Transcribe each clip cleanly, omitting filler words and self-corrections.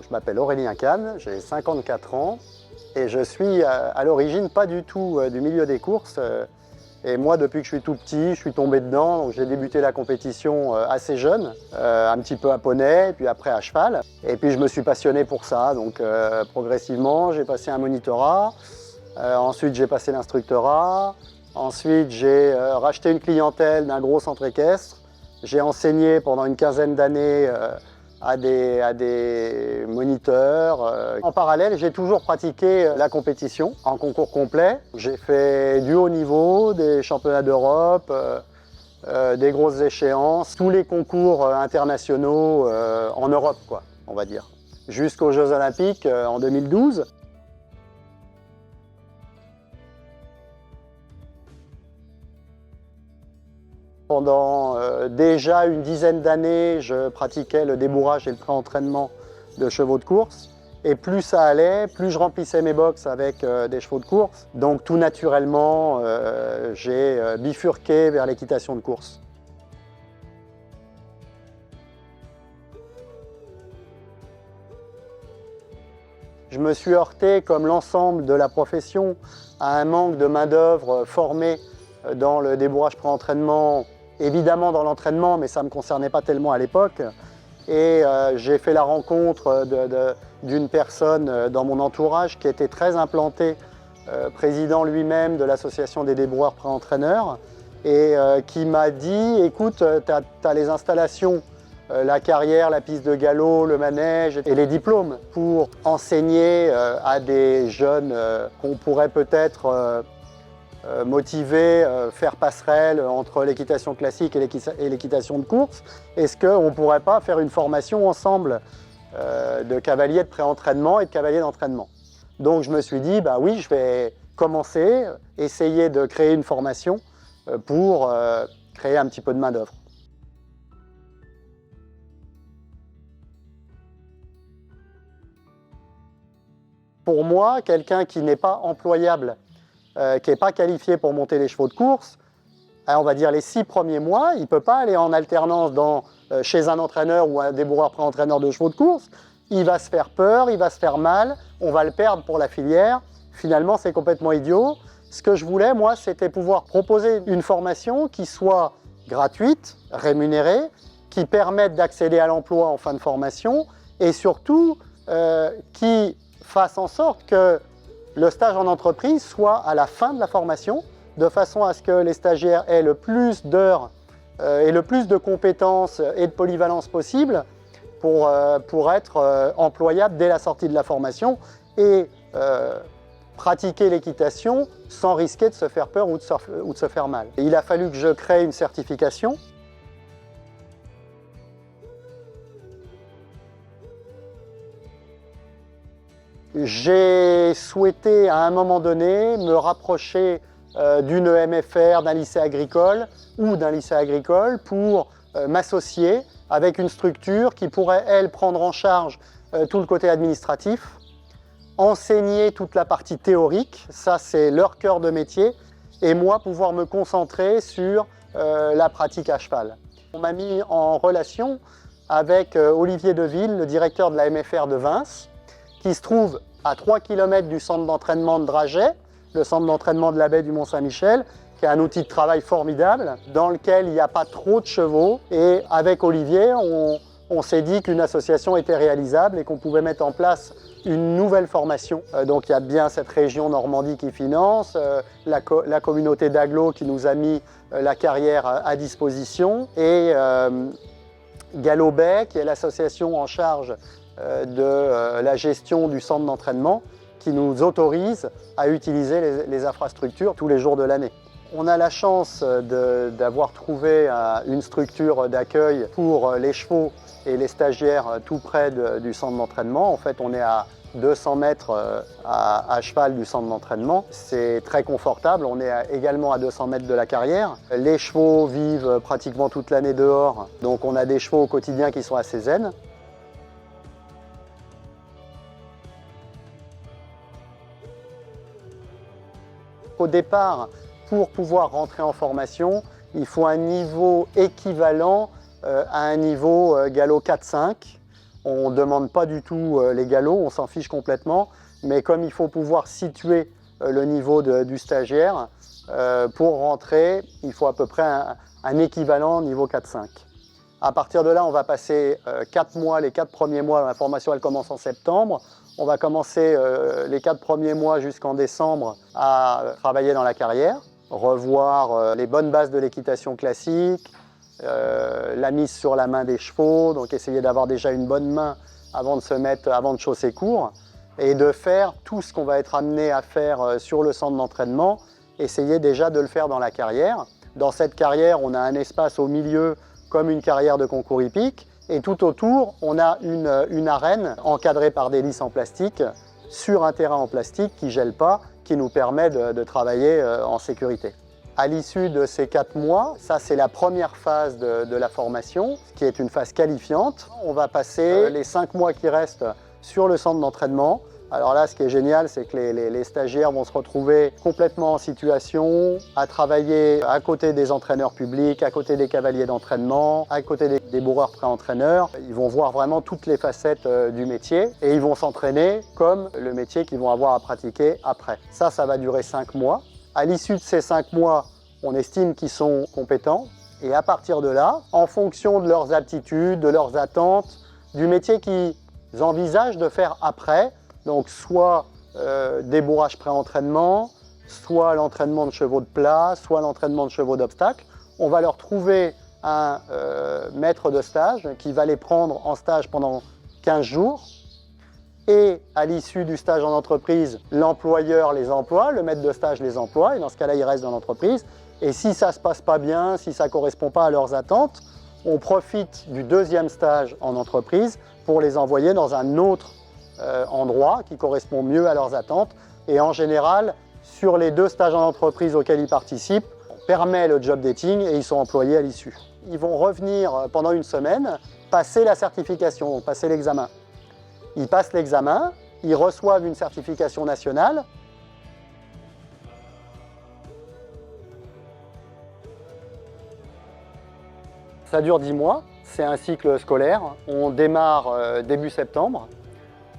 Je m'appelle Aurélien Kahn, j'ai 54 ans et je suis à l'origine pas du tout du milieu des courses. Et moi, depuis que je suis tout petit, je suis tombé dedans. Donc j'ai débuté la compétition assez jeune, un petit peu à poney, puis après à cheval. Et puis je me suis passionné pour ça. Donc progressivement, j'ai passé un monitorat. Ensuite, j'ai passé l'instructorat. Ensuite, j'ai racheté une clientèle d'un gros centre équestre. J'ai enseigné pendant une quinzaine d'années à des moniteurs. En parallèle, j'ai toujours pratiqué la compétition en concours complet. J'ai fait du haut niveau, des championnats d'Europe, des grosses échéances, tous les concours internationaux en Europe, quoi, on va dire, jusqu'aux Jeux Olympiques en 2012. Pendant déjà une dizaine d'années, je pratiquais le débourrage et le pré-entraînement de chevaux de course. Et plus ça allait, plus je remplissais mes box avec des chevaux de course. Donc tout naturellement, j'ai bifurqué vers l'équitation de course. Je me suis heurté, comme l'ensemble de la profession, à un manque de main-d'œuvre formée dans le débourrage pré-entraînement, évidemment dans l'entraînement, mais ça ne me concernait pas tellement à l'époque. Et j'ai fait la rencontre d'une personne dans mon entourage qui était très implantée, président lui-même de l'association des débourreurs pré-entraîneurs, et qui m'a dit, écoute, tu as les installations, la carrière, la piste de galop, le manège et les diplômes pour enseigner à des jeunes qu'on pourrait peut-être motiver, faire passerelle entre l'équitation classique et l'équitation de course. Est-ce qu'on ne pourrait pas faire une formation ensemble de cavalier de pré-entraînement et de cavalier d'entraînement? Donc je me suis dit, bah oui, je vais commencer, essayer de créer une formation pour créer un petit peu de main-d'œuvre. Pour moi, quelqu'un qui n'est pas employable, qui n'est pas qualifié pour monter les chevaux de course, on va dire les 6 premiers mois, il ne peut pas aller en alternance chez un entraîneur ou un débourreur pré-entraîneur de chevaux de course. Il va se faire peur, il va se faire mal, on va le perdre pour la filière. Finalement, c'est complètement idiot. Ce que je voulais, moi, c'était pouvoir proposer une formation qui soit gratuite, rémunérée, qui permette d'accéder à l'emploi en fin de formation et surtout qui fasse en sorte que le stage en entreprise soit à la fin de la formation, de façon à ce que les stagiaires aient le plus d'heures et le plus de compétences et de polyvalence possible pour être employables dès la sortie de la formation et pratiquer l'équitation sans risquer de se faire peur ou de se faire mal. Il a fallu que je crée une certification. J'ai souhaité à un moment donné me rapprocher d'une EMFR, d'un lycée agricole ou d'un lycée agricole pour m'associer avec une structure qui pourrait, elle, prendre en charge tout le côté administratif, enseigner toute la partie théorique, ça c'est leur cœur de métier, et moi pouvoir me concentrer sur la pratique à cheval. On m'a mis en relation avec Olivier Deville, le directeur de la MFR de Vins, qui se trouve à 3 km du centre d'entraînement de Draget, le centre d'entraînement de la baie du Mont-Saint-Michel, qui est un outil de travail formidable, dans lequel il n'y a pas trop de chevaux. Et avec Olivier, on s'est dit qu'une association était réalisable et qu'on pouvait mettre en place une nouvelle formation. Donc il y a bien cette région Normandie qui finance, la communauté d'Aglo qui nous a mis la carrière à disposition, et Galobet, qui est l'association en charge de la gestion du centre d'entraînement, qui nous autorise à utiliser les infrastructures tous les jours de l'année. On a la chance d'avoir trouvé une structure d'accueil pour les chevaux et les stagiaires tout près du centre d'entraînement. En fait, on est à 200 mètres à cheval du centre d'entraînement. C'est très confortable. On est également à 200 mètres de la carrière. Les chevaux vivent pratiquement toute l'année dehors, donc on a des chevaux au quotidien qui sont assez zen. Au départ, pour pouvoir rentrer en formation, il faut un niveau équivalent à un niveau galop 4-5. On ne demande pas du tout les galops, on s'en fiche complètement. Mais comme il faut pouvoir situer le niveau du stagiaire, pour rentrer, il faut à peu près un équivalent niveau 4-5. À partir de là, on va passer 4 mois, les 4 premiers mois, la formation elle commence en septembre. On va commencer les 4 premiers mois jusqu'en décembre à travailler dans la carrière, revoir les bonnes bases de l'équitation classique, la mise sur la main des chevaux, donc essayer d'avoir déjà une bonne main avant de chausser court, et de faire tout ce qu'on va être amené à faire sur le centre d'entraînement, essayer déjà de le faire dans la carrière. Dans cette carrière, on a un espace au milieu comme une carrière de concours hippique, et tout autour, on a une arène encadrée par des lisses en plastique sur un terrain en plastique qui ne gèle pas, qui nous permet de travailler en sécurité. À l'issue de ces 4 mois, ça c'est la première phase de la formation, qui est une phase qualifiante. On va passer les 5 mois qui restent sur le centre d'entraînement. Alors là, ce qui est génial, c'est que les stagiaires vont se retrouver complètement en situation à travailler à côté des entraîneurs publics, à côté des cavaliers d'entraînement, à côté des débourreurs pré-entraîneurs. Ils vont voir vraiment toutes les facettes du métier et ils vont s'entraîner comme le métier qu'ils vont avoir à pratiquer après. Ça va durer 5 mois. À l'issue de ces 5 mois, on estime qu'ils sont compétents. Et à partir de là, en fonction de leurs aptitudes, de leurs attentes, du métier qu'ils envisagent de faire après, donc soit débourrage pré-entraînement, soit l'entraînement de chevaux de plat, soit l'entraînement de chevaux d'obstacle, on va leur trouver un maître de stage qui va les prendre en stage pendant 15 jours. Et à l'issue du stage en entreprise, l'employeur les emploie, le maître de stage les emploie, et dans ce cas-là, ils restent dans l'entreprise. Et si ça ne se passe pas bien, si ça ne correspond pas à leurs attentes, on profite du deuxième stage en entreprise pour les envoyer dans un autre endroit qui correspond mieux à leurs attentes. Et en général, sur les 2 stages en entreprise auxquels ils participent, on permet le job dating et ils sont employés à l'issue. Ils vont revenir pendant une semaine, passer la certification, donc passer l'examen. Ils passent l'examen, ils reçoivent une certification nationale. Ça dure 10 mois, c'est un cycle scolaire. On démarre début septembre,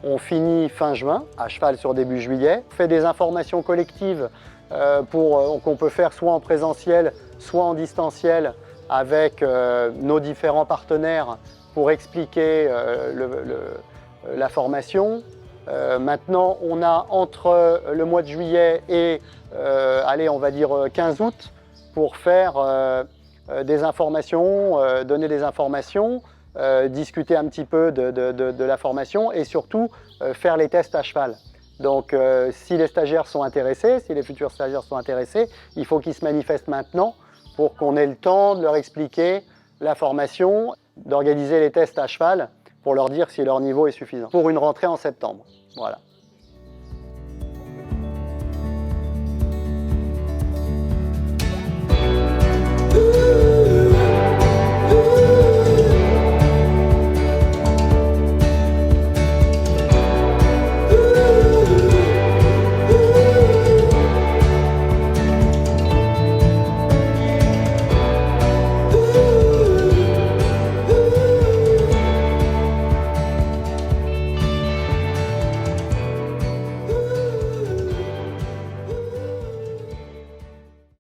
on finit fin juin, à cheval sur début juillet. On fait des informations collectives qu'on peut faire soit en présentiel, soit en distanciel avec nos différents partenaires pour expliquer la formation. Maintenant, on a entre le mois de juillet et, on va dire 15 août pour faire des informations, donner des informations, discuter un petit peu de la formation et surtout faire les tests à cheval. Donc si les stagiaires sont intéressés, si les futurs stagiaires sont intéressés, il faut qu'ils se manifestent maintenant pour qu'on ait le temps de leur expliquer la formation, d'organiser les tests à cheval pour leur dire si leur niveau est suffisant pour une rentrée en septembre. Voilà.